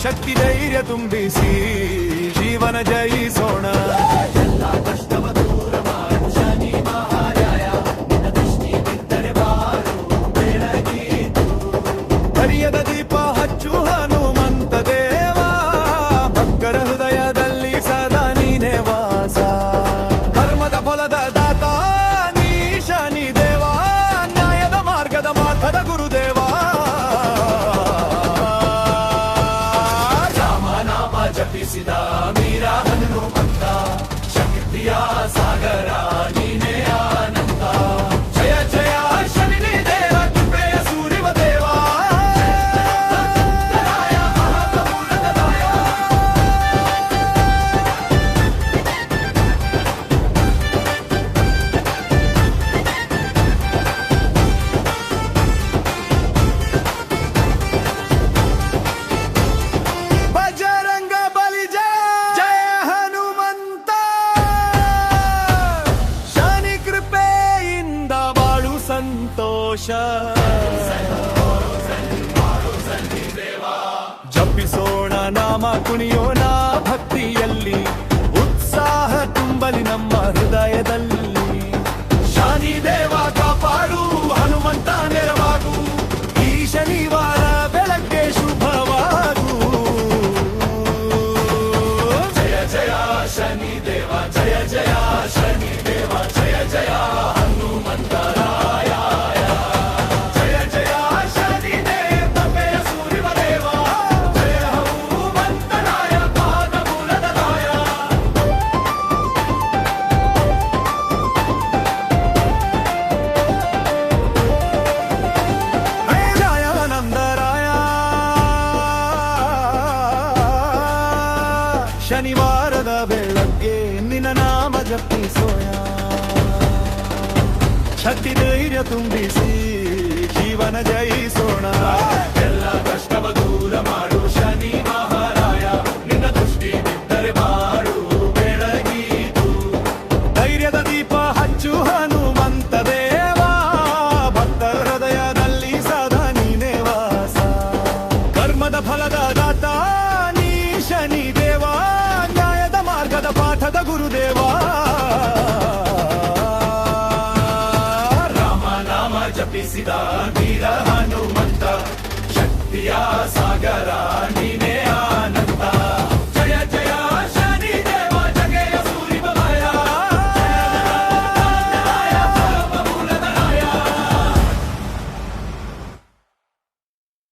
ಶಕ್ತಿ ಧೈರ್ಯ ತುಂಬಿಸಿ ಜೀವನ ಜಯಿಸೋಣ. ಎಲ್ಲ ಕಷ್ಟವ ದೂರ ಮಾಡು ಶನಿ ಮಹಾರಾಯ, ನಿನ್ನ ದೃಷ್ಟಿ ಬಿದ್ದರೆ ಬಾರು ಬೆಳಗೀತು. ಹರಿಯದ ದೀಪ ಹಚ್ಚು ಹನುಮಂತ ದೇವ, ಭಕ್ತರ ಹೃದಯದಲ್ಲಿ ಸದಾ ನೀನೇ ವಾಸ. ಧರ್ಮದ ಫಲದ ದಾತ ನೀ ಶನಿ ದೇವ, ನ್ಯಾಯದ ಮಾರ್ಗದ ಮಾರ್ಗದ ಗುರುದೇವ. ಜಪಿಸಿದ ಮೀರ ಹನುಮಂತ, ಶಕ್ತಿಯ ಸಾಗರ ನೀನೇ ಆನಂದ. ಜಯ ಜಯ ಶನಿ ದೇವ, ಕೃಪೆಯ ಸೂರ್ಯವ ದೇವ. ಜಪಿಸೋಣ ನಾಮ ಕುಣಿಯೋಣ ಭಕ್ತಿಯಲ್ಲಿ, ಉತ್ಸಾಹ ತುಂಬಲಿ ನಮ್ಮ ಹೃದಯದಲ್ಲಿ. ಶನಿ ದೇವ ಕಾಪಾಡು, ಹನುಮಂತ ನೆರವಾಗು, ಈ ಶನಿವಾರ ಬೆಳಗ್ಗೆ ಶುಭವಾಗು. ಜಯ ಜಯ ಶನಿ ದೇವ, ಜಯ ಜಯ ಶನಿ ದೇವ, ಜಯ ಜಯ ಹನುಮಂತರಾಯ. ಶನಿವಾರದ ಬೆಳಗ್ಗೆ ನಿನ್ನ ನಾಮ ಜಪಿಸೋಣ, ಶಕ್ತಿ ಧೈರ್ಯ ತುಂಬಿಸಿ ಜೀವನ ಜಯಿಸೋಣ. ಎಲ್ಲ ಕಷ್ಟವ ದೂರ ಮಾಡು ಶನಿ ಮಹಾರಾಯ, ನಿನ್ನ ದೃಷ್ಟಿ ಬಿದ್ದರೆ ಮಾಡು ಬೆಳಗೀತು. ಧೈರ್ಯದ ದೀಪ ಹಚ್ಚು ಹನುಮಂತ ದೇವ, ಭಕ್ತರ ಹೃದಯದಲ್ಲಿ ಸದಾ ನೀನೇ ವಾಸ. ಕರ್ಮದ ಫಲದ ದಾತ ನೀ ಶನಿ ದೇವ, ಮಾರ್ಗದ ಪಾಠದ ಗುರುದೇವ. ರಾಮ ನಾಮ ಜಪಿಸಿದ ವೀರ ಹನುಮಂತ, ಶಕ್ತಿಯ